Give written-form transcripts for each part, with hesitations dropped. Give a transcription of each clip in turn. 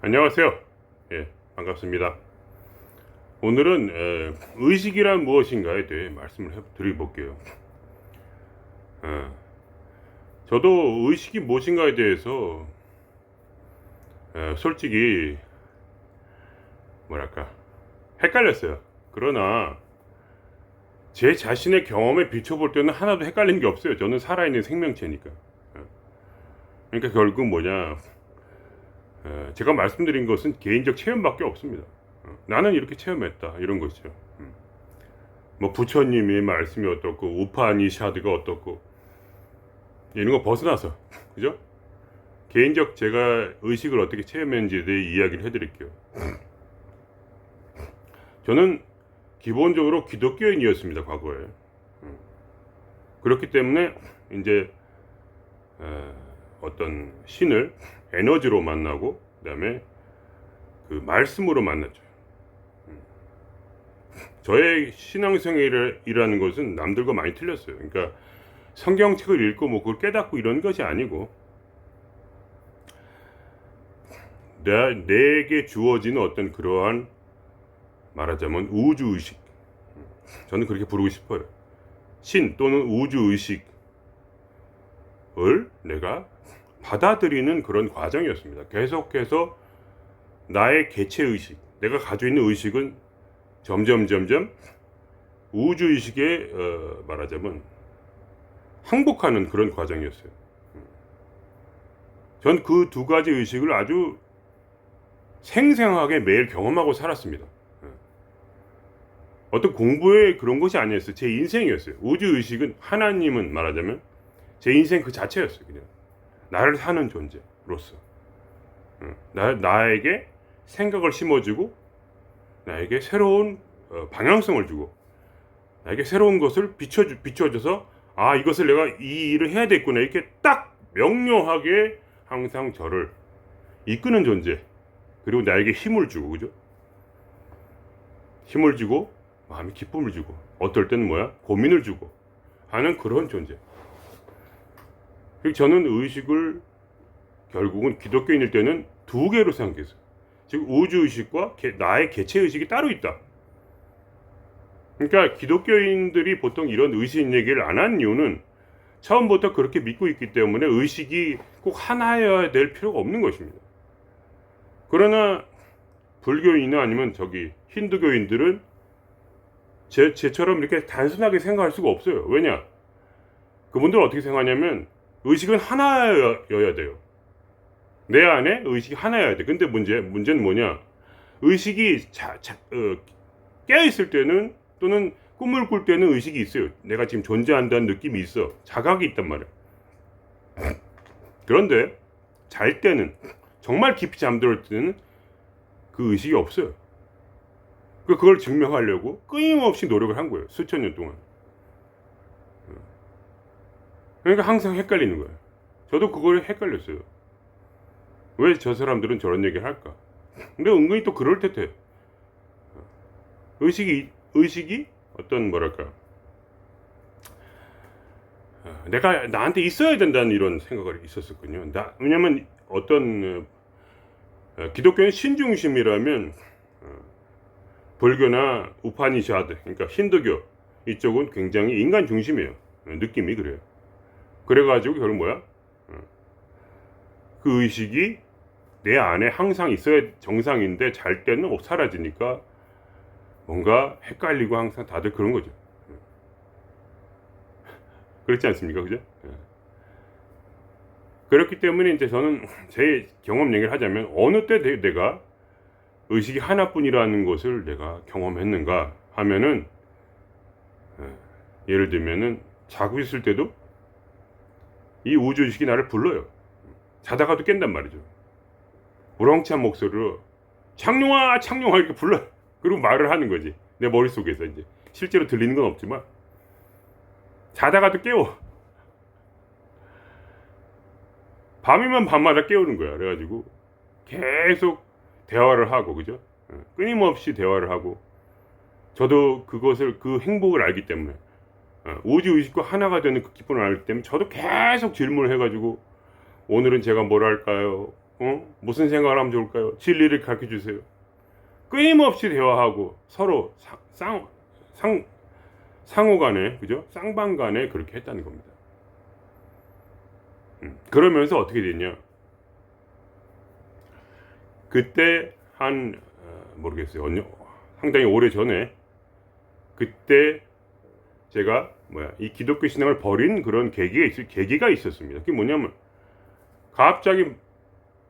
안녕하세요. 예, 반갑습니다. 오늘은 의식이란 무엇인가에 대해 말씀을 드려볼게요. 저도 의식이 무엇인가에 대해서 솔직히 뭐랄까 헷갈렸어요. 그러나 제 자신의 경험에 비춰볼 때는 하나도 헷갈린 게 없어요. 저는 살아있는 생명체니까. 그러니까 결국 뭐냐, 제가 말씀드린 것은 개인적 체험밖에 없습니다. 나는 이렇게 체험했다, 이런 것이죠. 뭐 부처님의 말씀이 어떻고 우파니샤드가 어떻고 이런 거 벗어나서 그죠? 개인적 제가 의식을 어떻게 체험했는지에 대해 이야기를 해드릴게요. 저는 기본적으로 기독교인이었습니다, 과거에. 그렇기 때문에 이제 어떤 신을 에너지로 만나고 그다음에 그 말씀으로 만났죠. 저의 신앙생활이라는 것은 남들과 많이 틀렸어요. 그러니까 성경책을 읽고 뭐 그걸 깨닫고 이런 것이 아니고 내게 주어지는 어떤 그러한 말하자면 우주의식, 저는 그렇게 부르고 싶어요. 신 또는 우주의식을 내가 받아들이는 그런 과정이었습니다. 계속해서 나의 개체의식, 내가 가지고 있는 의식은 점점 우주의식에 말하자면 항복하는 그런 과정이었어요. 전 그 두 가지 의식을 아주 생생하게 매일 경험하고 살았습니다. 어떤 공부에 그런 것이 아니었어요. 제 인생이었어요. 우주의식은, 하나님은 말하자면 제 인생 그 자체였어요. 그냥 나를 사는 존재로서 나에게 생각을 심어주고 나에게 새로운 방향성을 주고 나에게 새로운 것을 비춰줘서 이것을 내가 이 일을 해야 되겠구나 이렇게 딱 명료하게 항상 저를 이끄는 존재, 그리고 나에게 힘을 주고, 그죠? 힘을 주고 마음에 기쁨을 주고 어떨 때는 고민을 주고 하는 그런 존재. 저는 의식을 결국은 기독교인일 때는 두 개로 생각했어요. 즉 우주의식과 나의 개체의식이 따로 있다. 그러니까 기독교인들이 보통 이런 의식 얘기를 안 한 이유는 처음부터 그렇게 믿고 있기 때문에 의식이 꼭 하나여야 될 필요가 없는 것입니다. 그러나 불교인이나 아니면 힌두교인들은 제처럼 이렇게 단순하게 생각할 수가 없어요. 왜냐? 그분들은 어떻게 생각하냐면 의식은 하나여야 돼요. 내 안에 의식이 하나여야 돼. 근데 문제는 뭐냐? 의식이 깨어있을 때는 또는 꿈을 꿀 때는 의식이 있어요. 내가 지금 존재한다는 느낌이 있어. 자각이 있단 말이야. 그런데 잘 때는, 정말 깊이 잠들을 때는 그 의식이 없어요. 그걸 증명하려고 끊임없이 노력을 한 거예요. 수천 년 동안. 그러니까 항상 헷갈리는 거예요. 저도 그걸 헷갈렸어요. 왜 저 사람들은 저런 얘기를 할까? 근데 은근히 또 그럴듯해. 의식이 어떤 내가 나한테 있어야 된다는 이런 생각을 있었었거든요. 왜냐면 어떤 기독교는 신중심이라면 불교나 우파니샤드, 그러니까 힌두교 이쪽은 굉장히 인간 중심이에요. 느낌이 그래요. 그래가지고 결국 그 의식이 내 안에 항상 있어야 정상인데 잘 때는 사라지니까 뭔가 헷갈리고 항상 다들 그런 거죠. 그렇지 않습니까? 그죠? 그렇기 때문에 이제 저는 제 경험 얘기를 하자면 어느 때 내가 의식이 하나뿐이라는 것을 내가 경험했는가 하면은 예를 들면은 자고 있을 때도 이 우주의식이 나를 불러요. 자다가도 깬단 말이죠. 우렁찬 목소리로 창룡아 이렇게 불러. 그리고 말을 하는 거지. 내 머릿속에서 이제 실제로 들리는 건 없지만 자다가도 깨워. 밤이면 밤마다 깨우는 거야. 그래가지고 계속 대화를 하고, 그죠? 끊임없이 대화를 하고, 저도 그 행복을 알기 때문에, 우주의식과 하나가 되는 그 기쁨을 알기 때문에 저도 계속 질문을 해가지고 오늘은 제가 뭘 할까요? 무슨 생각을 하면 좋을까요? 진리를 가르쳐 주세요. 끊임없이 대화하고 서로 상호 간에, 그죠? 쌍방 간에 그렇게 했다는 겁니다. 그러면서 어떻게 됐냐? 그때 모르겠어요. 상당히 오래 전에 그때 제가 이 기독교 신앙을 버린 그런 계기가 있었습니다. 그게 뭐냐면 갑자기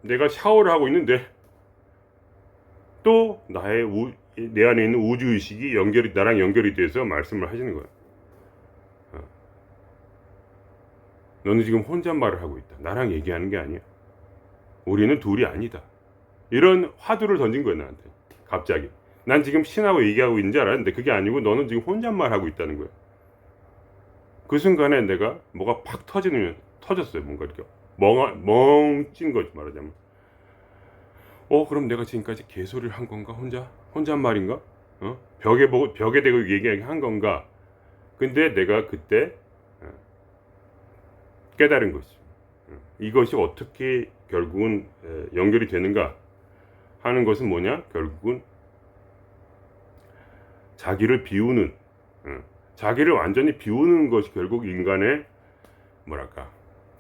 내가 샤워를 하고 있는데 또 내 안에 있는 우주의식이 나랑 연결이 돼서 말씀을 하시는 거예요. 너는 지금 혼잣말을 하고 있다. 나랑 얘기하는 게 아니야. 우리는 둘이 아니다. 이런 화두를 던진 거예요, 나한테. 갑자기. 난 지금 신하고 얘기하고 있는 줄 알았는데 그게 아니고 너는 지금 혼잣말 하고 있다는 거예요. 그 순간에 내가 뭐가 팍 터졌어요. 뭔가 이렇게 멍찐 거지, 말하자면. 그럼 내가 지금까지 개소리를 한 건가? 혼잣말인가? 벽에 대고 얘기한 건가? 근데 내가 그때 깨달은 것이 이것이 어떻게 결국은 연결이 되는가 하는 것은 뭐냐? 결국은 자기를 비우는, 자기를 완전히 비우는 것이 결국 인간의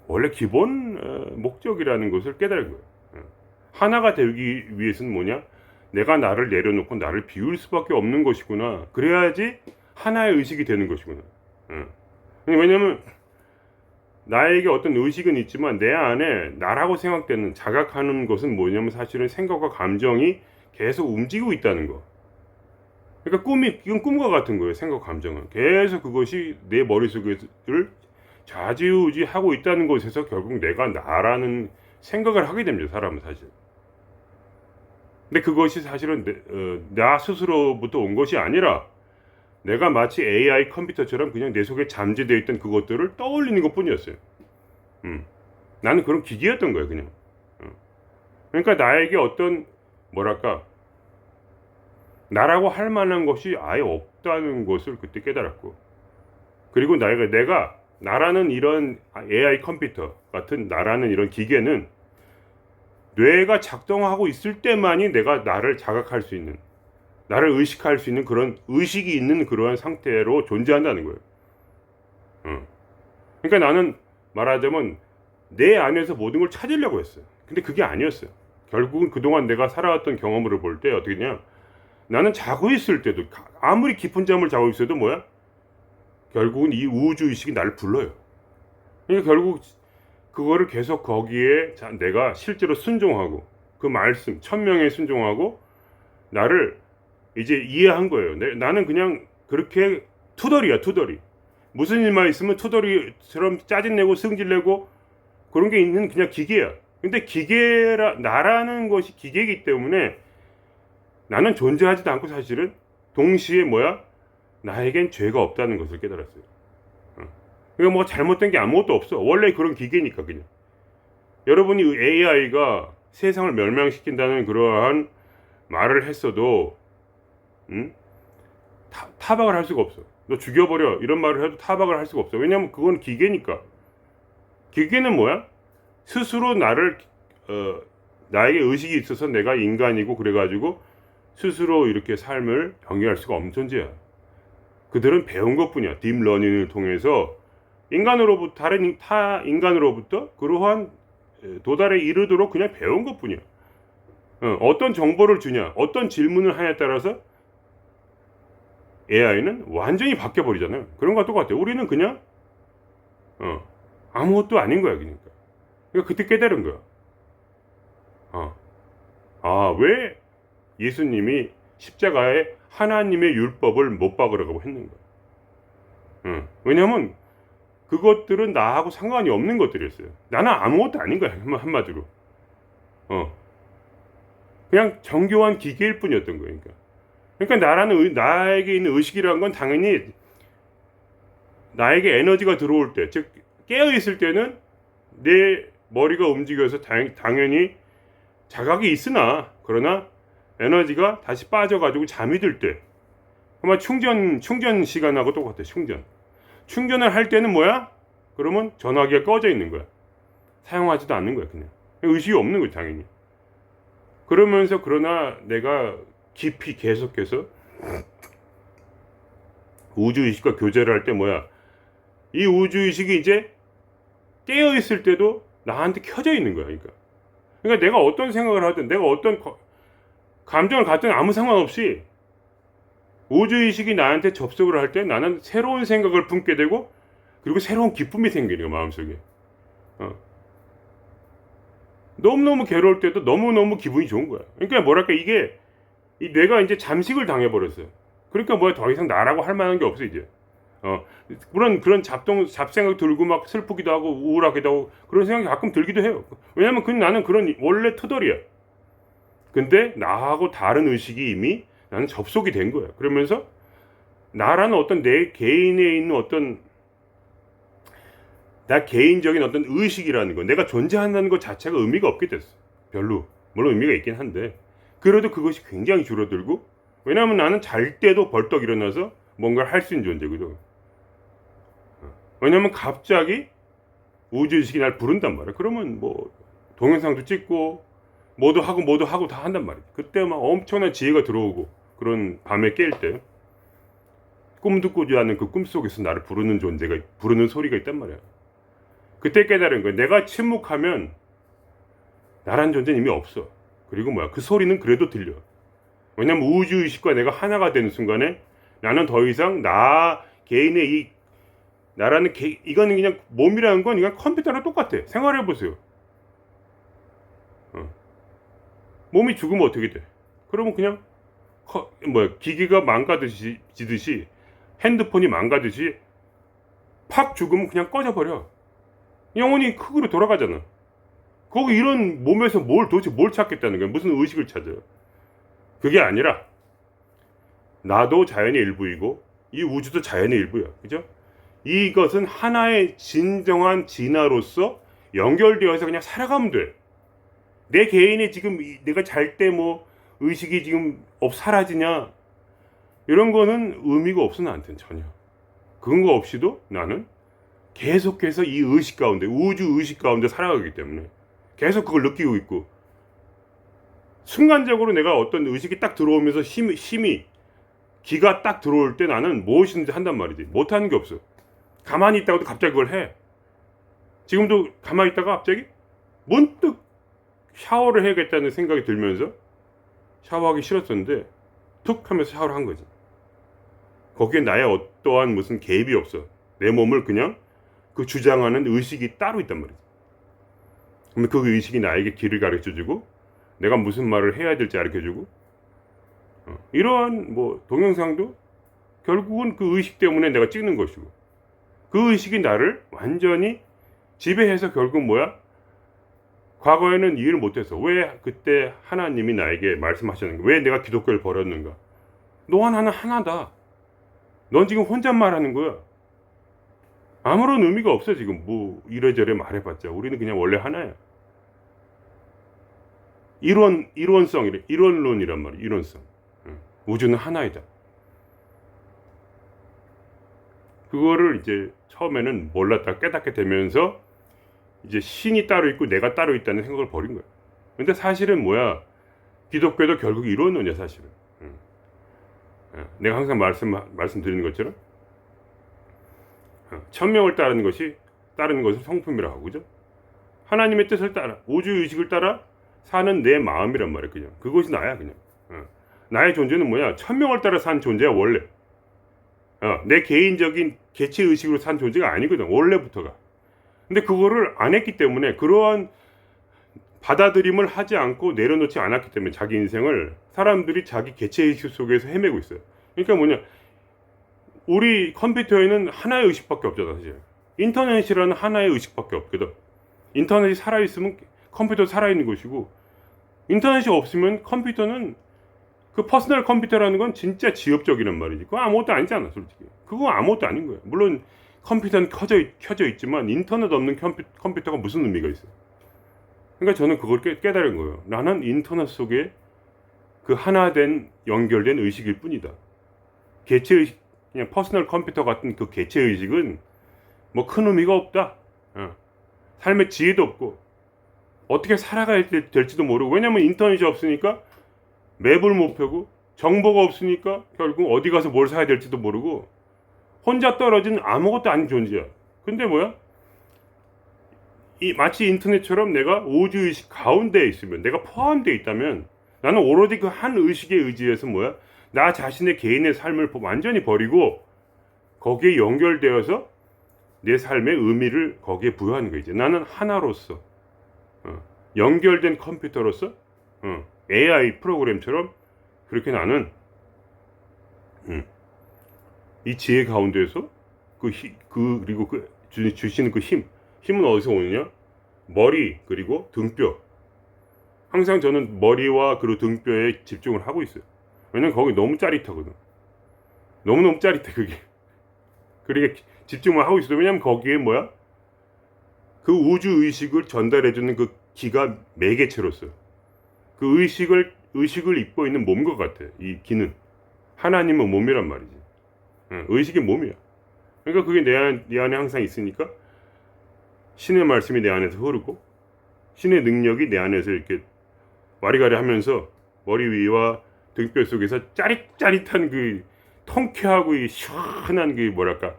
원래 기본 목적이라는 것을 깨달은 거예요. 하나가 되기 위해서는 뭐냐? 내가 나를 내려놓고 나를 비울 수밖에 없는 것이구나. 그래야지 하나의 의식이 되는 것이구나. 왜냐면 나에게 어떤 의식은 있지만 내 안에 나라고 생각되는, 자각하는 것은 뭐냐면 사실은 생각과 감정이 계속 움직이고 있다는 거. 그러니까 이건 꿈과 같은 거예요. 생각과 감정은 계속 그것이 내 머릿속을 좌지우지하고 있다는 것에서 결국 내가 나라는 생각을 하게 됩니다. 사람은 사실. 근데 그것이 사실은 나 스스로부터 온 것이 아니라 내가 마치 AI 컴퓨터처럼 그냥 내 속에 잠재되어 있던 그것들을 떠올리는 것뿐이었어요. 나는 그런 기계였던 거예요, 그냥. 그러니까 나에게 어떤 나라고 할 만한 것이 아예 없다는 것을 그때 깨달았고, 그리고 내가 나라는 이런 AI 컴퓨터 같은 나라는 이런 기계는 뇌가 작동하고 있을 때만이 내가 나를 자각할 수 있는, 나를 의식할 수 있는 그런 의식이 있는 그러한 상태로 존재한다는 거예요. 그러니까 나는 말하자면 내 안에서 모든 걸 찾으려고 했어요. 근데 그게 아니었어요. 결국은 그동안 내가 살아왔던 경험을 볼 때 어떻게냐, 나는 자고 있을 때도 아무리 깊은 잠을 자고 있어도 결국은 이 우주의식이 나를 불러요. 그러니까 결국 그거를 계속 거기에 내가 실제로 순종하고 그 말씀 천명에 순종하고 나를 이제 이해한 거예요. 나는 그냥 그렇게 투덜이야. 무슨 일만 있으면 투덜이처럼 짜증내고 승질내고 그런 게 있는 그냥 기계야. 근데 나라는 것이 기계이기 때문에 나는 존재하지도 않고 사실은 동시에 나에겐 죄가 없다는 것을 깨달았어요. 그러니까 잘못된 게 아무것도 없어. 원래 그런 기계니까 그냥. 여러분이 AI가 세상을 멸망시킨다는 그러한 말을 했어도 타박을 할 수가 없어. 너 죽여버려 이런 말을 해도 타박을 할 수가 없어. 왜냐하면 그건 기계니까. 기계는 스스로 나에게 의식이 있어서 내가 인간이고 그래가지고 스스로 이렇게 삶을 경유할 수가 없는 존재야. 그들은 배운 것뿐이야. 딥러닝을 통해서 다른 타 인간으로부터 그러한 도달에 이르도록 그냥 배운 것뿐이야. 어떤 정보를 주냐, 어떤 질문을 하냐에 따라서 AI는 완전히 바뀌어버리잖아요. 그런 것과 똑같아요. 우리는 그냥 아무것도 아닌 거야. 그러니까 그때 깨달은 거야. 왜 예수님이 십자가에 하나님의 율법을 못 박으라고 했는가? 왜냐하면 그것들은 나하고 상관이 없는 것들이었어요. 나는 아무것도 아닌 거야. 한마디로. 그냥 정교한 기계일 뿐이었던 거예요. 그러니까 나에게 있는 의식이라는 건 당연히 나에게 에너지가 들어올 때, 즉 깨어있을 때는 내 머리가 움직여서 당연히 자각이 있으나, 그러나 에너지가 다시 빠져가지고 잠이 들 때, 아마 충전 시간하고 똑같아. 충전을 할 때는 그러면 전화기가 꺼져 있는 거야. 사용하지도 않는 거야, 그냥. 의식이 없는 거죠, 당연히. 그러면서 그러나 내가 깊이 계속해서 우주의식과 교제를 할 때 뭐야, 이 우주의식이 이제 깨어있을 때도 나한테 켜져 있는 거야. 그러니까 내가 어떤 생각을 하든 내가 어떤 감정을 갖든 아무 상관없이 우주의식이 나한테 접속을 할 때 나는 새로운 생각을 품게 되고, 그리고 새로운 기쁨이 생기는 거야, 마음속에. 너무너무 괴로울 때도 너무너무 기분이 좋은 거야. 그러니까 뭐랄까, 이게 이 뇌가 이제 잠식을 당해버렸어요. 그러니까 뭐야, 더 이상 나라고 할 만한 게 없어 이제. 그런 잡생각 들고 막 슬프기도 하고 우울하기도 하고 그런 생각이 가끔 들기도 해요. 왜냐면 나는 그런 원래 터덜이야. 근데 나하고 다른 의식이 이미 나는 접속이 된 거야. 그러면서 나라는 어떤 내 개인에 있는 어떤 나 개인적인 어떤 의식이라는 거, 내가 존재한다는 것 자체가 의미가 없게 됐어. 별로. 물론 의미가 있긴 한데, 그래도 그것이 굉장히 줄어들고, 왜냐하면 나는 잘 때도 벌떡 일어나서 뭔가를 할 수 있는 존재거든. 왜냐하면 갑자기 우주의식이 날 부른단 말이야. 그러면 뭐 동영상도 찍고 뭐도 하고 다 한단 말이야. 그때 막 엄청난 지혜가 들어오고, 그런 밤에 깰 때 꿈도 꾸지 않은 그 꿈속에서 나를 부르는 존재가, 부르는 소리가 있단 말이야. 그때 깨달은 거야. 내가 침묵하면 나란 존재는 이미 없어. 그리고 뭐야, 그 소리는 그래도 들려. 왜냐면 우주의식과 내가 하나가 되는 순간에 나는 더 이상 나 개인의 나라는 이거는 그냥 몸이라는 건 그냥 컴퓨터랑 똑같아. 생활해보세요. 몸이 죽으면 어떻게 돼? 그러면 그냥 기계가 망가지듯이, 핸드폰이 망가듯이 팍 죽으면 그냥 꺼져버려. 영혼이 흙으로 돌아가잖아. 거기 이런 몸에서 도대체 뭘 찾겠다는 거야? 무슨 의식을 찾아요? 그게 아니라 나도 자연의 일부이고 이 우주도 자연의 일부야. 그죠? 이것은 하나의 진정한 진화로서 연결되어서 그냥 살아가면 돼. 내 개인의 지금 내가 잘 때 뭐 의식이 지금 사라지냐, 이런 거는 의미가 없어. 나한테는 전혀. 그런 거 없이도 나는 계속해서 이 의식 가운데, 우주 의식 가운데 살아가기 때문에 계속 그걸 느끼고 있고, 순간적으로 내가 어떤 의식이 딱 들어오면서 힘이 기가 딱 들어올 때 나는 무엇이든지 한단 말이지. 못하는 게 없어. 가만히 있다가도 갑자기 그걸 해. 지금도 가만히 있다가 갑자기 문득 샤워를 해야겠다는 생각이 들면서 샤워하기 싫었었는데 툭 하면서 샤워를 한 거지. 거기에 나의 어떠한 무슨 개입이 없어. 내 몸을 그냥 그 주장하는 의식이 따로 있단 말이지. 그러면 그 의식이 나에게 길을 가르쳐주고 내가 무슨 말을 해야 될지 가르쳐주고, 이러한 뭐 동영상도 결국은 그 의식 때문에 내가 찍는 것이고, 그 의식이 나를 완전히 지배해서 결국 뭐야? 과거에는 이해를 못해서 왜 그때 하나님이 나에게 말씀하셨는가? 왜 내가 기독교를 버렸는가? 너와 나는 하나다. 넌 지금 혼잣말 하는 거야. 아무런 의미가 없어. 지금 뭐 이래저래 말해봤자 우리는 그냥 원래 하나야. 이론론이란 말이야. 이론성. 우주는 하나이다. 그거를 이제 처음에는 몰랐다 깨닫게 되면서 이제 신이 따로 있고 내가 따로 있다는 생각을 버린 거야. 근데 사실은 뭐야? 기독교도 결국 이론론이야, 사실은. 내가 항상 말씀드리는 것처럼 천명을 따르는 것을 성품이라고 하고, 그죠? 하나님의 뜻을 따라, 우주의식을 따라 사는 내 마음이란 말이야. 그냥 그것이 나야. 그냥 나의 존재는 뭐야? 천명을 따라 산 존재야, 원래. 내 개인적인 개체의식으로 산 존재가 아니거든, 원래부터가. 근데 그거를 안 했기 때문에, 그러한 받아들임을 하지 않고 내려놓지 않았기 때문에 자기 인생을 사람들이 자기 개체의식 속에서 헤매고 있어요. 그러니까 뭐냐, 우리 컴퓨터에는 하나의 의식밖에 없잖아, 사실. 인터넷이라는 하나의 의식밖에 없거든. 인터넷이 살아있으면 컴퓨터도 살아있는 것이고, 인터넷이 없으면 컴퓨터는, 그 퍼스널 컴퓨터라는 건 진짜 지엽적이란 말이지. 그거 아무것도 아니잖아, 솔직히. 그거 아무것도 아닌 거야. 물론 컴퓨터는 켜져 있지만 인터넷 없는 컴퓨터가 무슨 의미가 있어. 그러니까 저는 그걸 깨달은 거예요. 나는 인터넷 속에 그 하나된 연결된 의식일 뿐이다. 개체의식, 그냥 퍼스널 컴퓨터 같은 그 개체의식은 뭐 큰 의미가 없다. 삶의 지혜도 없고 어떻게 살아가야 될지도 모르고, 왜냐면 인터넷이 없으니까 맵을 못 펴고, 정보가 없으니까 결국 어디 가서 뭘 사야 될지도 모르고, 혼자 떨어진 아무것도 아닌 존재야. 근데 뭐야? 마치 인터넷처럼 내가 우주의식 가운데에 있으면, 내가 포함되어 있다면, 나는 오로지 그 한 의식에 의지해서 뭐야? 나 자신의 개인의 삶을 완전히 버리고 거기에 연결되어서 내 삶의 의미를 거기에 부여하는 거지. 나는 하나로서, 연결된 컴퓨터로서, AI 프로그램처럼 그렇게 나는 이 지혜 가운데에서 그리고 주시는 그 힘은 어디서 오느냐? 머리 그리고 등뼈. 항상 저는 머리와 그리고 등뼈에 집중을 하고 있어요. 왜냐면 거기 너무 짜릿하거든. 너무너무 짜릿해 그게. 그러니까 집중을 하고 있어요. 왜냐면 거기에 뭐야? 그 우주 의식을 전달해주는 그 기가 매개체로서 그 의식을 입고 있는 몸과 같아. 이 기는 하나님은 몸이란 말이지. 의식이 몸이야. 그러니까 그게 내 안에 항상 있으니까 신의 말씀이 내 안에서 흐르고 신의 능력이 내 안에서 이렇게 와리가리 하면서 머리 위와 등뼈 속에서 짜릿짜릿한 그 통쾌하고 이 시원한 그 뭐랄까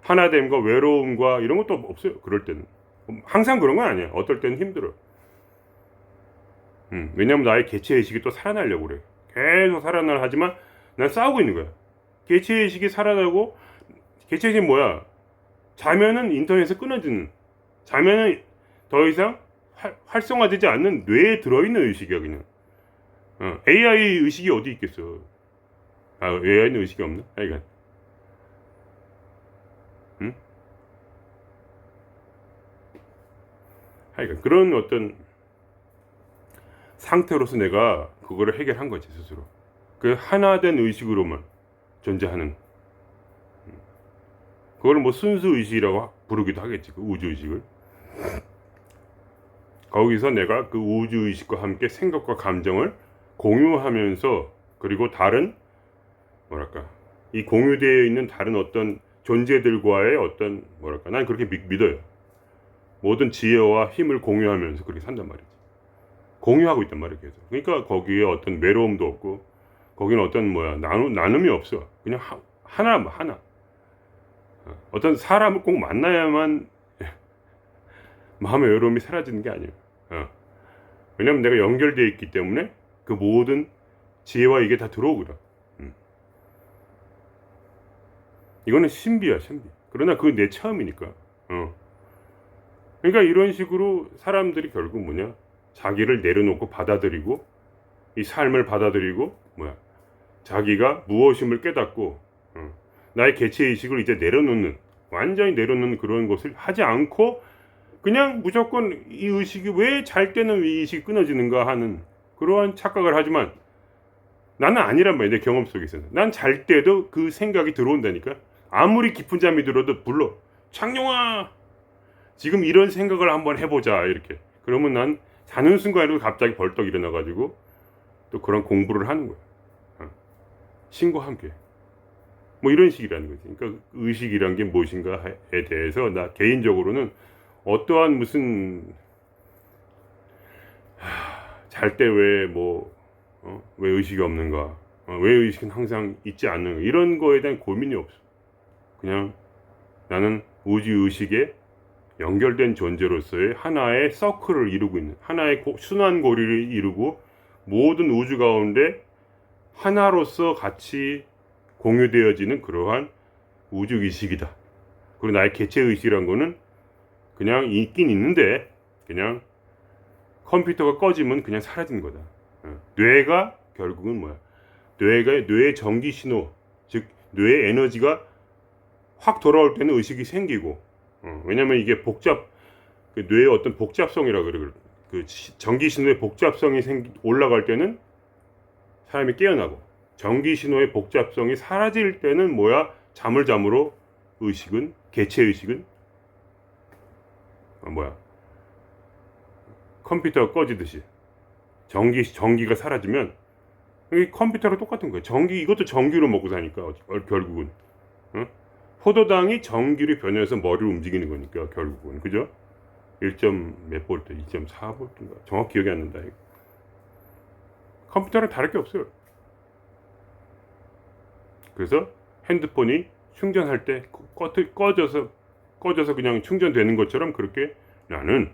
하나됨과 외로움과 이런 것도 없어요. 그럴 때는 항상 그런 건 아니야. 어떨 때는 힘들어. 왜냐면 나의 개체의식이 또 살아나려고 그래. 계속 살아나려 하지만 난 싸우고 있는 거야. 개체의식이 살아나고, 개체의식이 뭐야? 자면은 인터넷에 끊어지는, 자면은 더 이상 활성화되지 않는 뇌에 들어있는 의식이야 그냥. AI 의식이 어디 있겠어. AI는 의식이 없나? 하여간 하여간 그런 어떤 상태로서 내가 그거를 해결한 거지 스스로. 그 하나된 의식으로만 존재하는, 그걸 뭐 순수 의식이라고 부르기도 하겠지. 그 우주 의식을. 거기서 내가 그 우주 의식과 함께 생각과 감정을 공유하면서, 그리고 다른 뭐랄까 이 공유되어 있는 다른 어떤 존재들과의 어떤 뭐랄까 난 그렇게 믿어요. 모든 지혜와 힘을 공유하면서 그렇게 산단 말이지. 공유하고 있단 말이야 계속. 그러니까 거기에 어떤 외로움도 없고, 거기는 어떤 뭐야 나눔이 없어. 그냥 하나. 어떤 사람을 꼭 만나야만 마음의 외로움이 사라지는 게 아니에요. 왜냐면 내가 연결되어 있기 때문에 그 모든 지혜와 이게 다 들어오거든. 이거는 신비야, 신비. 그러나 그건 내 처음이니까. 그러니까 이런 식으로 사람들이 결국 뭐냐, 자기를 내려놓고 받아들이고, 이 삶을 받아들이고, 자기가 무엇임을 깨닫고, 나의 개체의식을 이제 내려놓는, 완전히 내려놓는 그런 것을 하지 않고, 그냥 무조건 이 의식이 왜 잘 때는 이 의식이 끊어지는가 하는 그러한 착각을 하지만, 나는 아니란 말이야. 내 경험 속에서는. 난 잘 때도 그 생각이 들어온다니까. 아무리 깊은 잠이 들어도 불러. 창룡아, 지금 이런 생각을 한번 해보자. 이렇게. 그러면 난 자는 순간에도 갑자기 벌떡 일어나가지고 또 그런 공부를 하는 거야. 신과 함께. 뭐 이런 식이라는 거지. 그러니까 의식이란 게 무엇인가에 대해서 나 개인적으로는 어떠한 무슨 잘 때 왜 왜 의식이 없는가, 왜 의식은 항상 있지 않는가, 이런 거에 대한 고민이 없어. 그냥 나는 우주 의식에 연결된 존재로서의 하나의 서클을 이루고 있는, 하나의 순환 고리를 이루고 모든 우주 가운데 하나로서 같이 공유되어지는 그러한 우주 의식이다. 그리고 나의 개체 의식이란 거는 그냥 있긴 있는데 그냥 컴퓨터가 꺼지면 그냥 사라지는 거다. 뇌가 결국은 뭐야? 뇌의 전기 신호, 즉 뇌의 에너지가 확 돌아올 때는 의식이 생기고, 왜냐면 이게 그 뇌의 어떤 복잡성이라 그래. 그 전기 신호의 복잡성이 올라갈 때는 사람이 깨어나고, 전기 신호의 복잡성이 사라질 때는 잠으로 의식은, 개체 의식은 컴퓨터가 꺼지듯이 전기가 사라지면, 이 컴퓨터랑 똑같은 거예요. 이것도 전기로 먹고 사니까 결국은. 포도당이 전기로 변해서 머리를 움직이는 거니까 결국은. 그죠? 1점 몇 볼트, 2.4볼트인가 정확히 기억이 안 난다. 컴퓨터랑 다를 게 없어요. 그래서 핸드폰이 충전할 때 꺼져서 그냥 충전되는 것처럼 그렇게 나는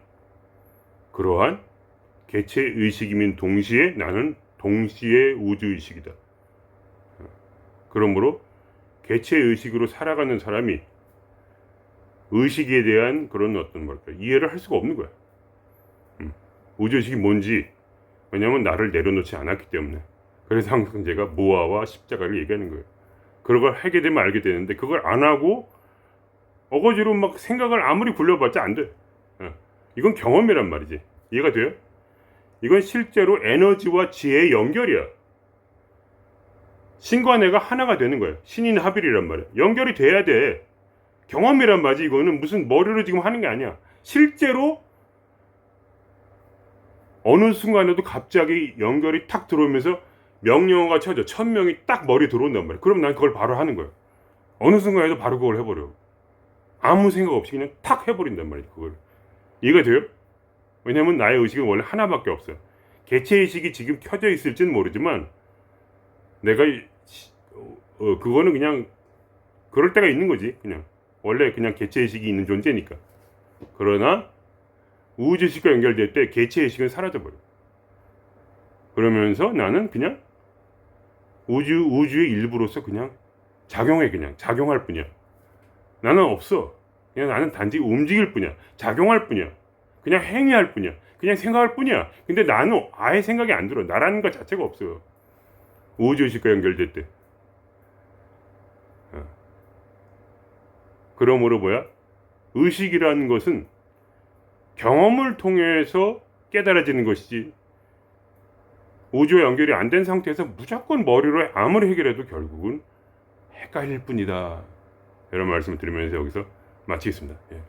그러한 개체 의식이면 동시에 나는 동시에 우주 의식이다. 그러므로 개체 의식으로 살아가는 사람이 의식에 대한 그런 어떤 뭐랄까 이해를 할 수가 없는 거야. 우주 의식이 뭔지, 왜냐하면 나를 내려놓지 않았기 때문에. 그래서 항상 제가 모아와 십자가를 얘기하는 거예요. 그런 걸 하게 되면 알게 되는데 그걸 안 하고 어거지로 막 생각을 아무리 굴려봤자 안 돼. 이건 경험이란 말이지. 이해가 돼요? 이건 실제로 에너지와 지혜의 연결이야. 신과 내가 하나가 되는 거야. 신인합일이란 말이야. 연결이 돼야 돼. 경험이란 말이지. 이거는 무슨 머리로 지금 하는 게 아니야. 실제로 어느 순간에도 갑자기 연결이 탁 들어오면서 명령어가 쳐져. 1000명이 딱 머리 들어온단 말이야. 그럼 난 그걸 바로 하는 거야. 어느 순간에도 바로 그걸 해버려. 아무 생각 없이 그냥 탁 해버린단 말이야. 그걸. 이해가 돼요? 왜냐면 나의 의식은 원래 하나밖에 없어요. 개체의식이 지금 켜져 있을지는 모르지만 내가 그거는 그냥 그럴 때가 있는 거지. 그냥 원래 그냥 개체의식이 있는 존재니까. 그러나 우주의식과 연결될 때 개체의식은 사라져버려. 그러면서 나는 그냥 우주의 일부로서 그냥 작용할 뿐이야. 나는 없어. 그냥 나는 단지 움직일 뿐이야. 작용할 뿐이야. 그냥 행위할 뿐이야. 그냥 생각할 뿐이야. 근데 나는 아예 생각이 안 들어. 나라는 것 자체가 없어요. 우주의식과 연결될 때. 그러므로 뭐야? 의식이라는 것은 경험을 통해서 깨달아지는 것이지, 우주와 연결이 안 된 상태에서 무조건 머리로 아무리 해결해도 결국은 헷갈릴 뿐이다. 이런 말씀을 드리면서 여기서 마치겠습니다. 예.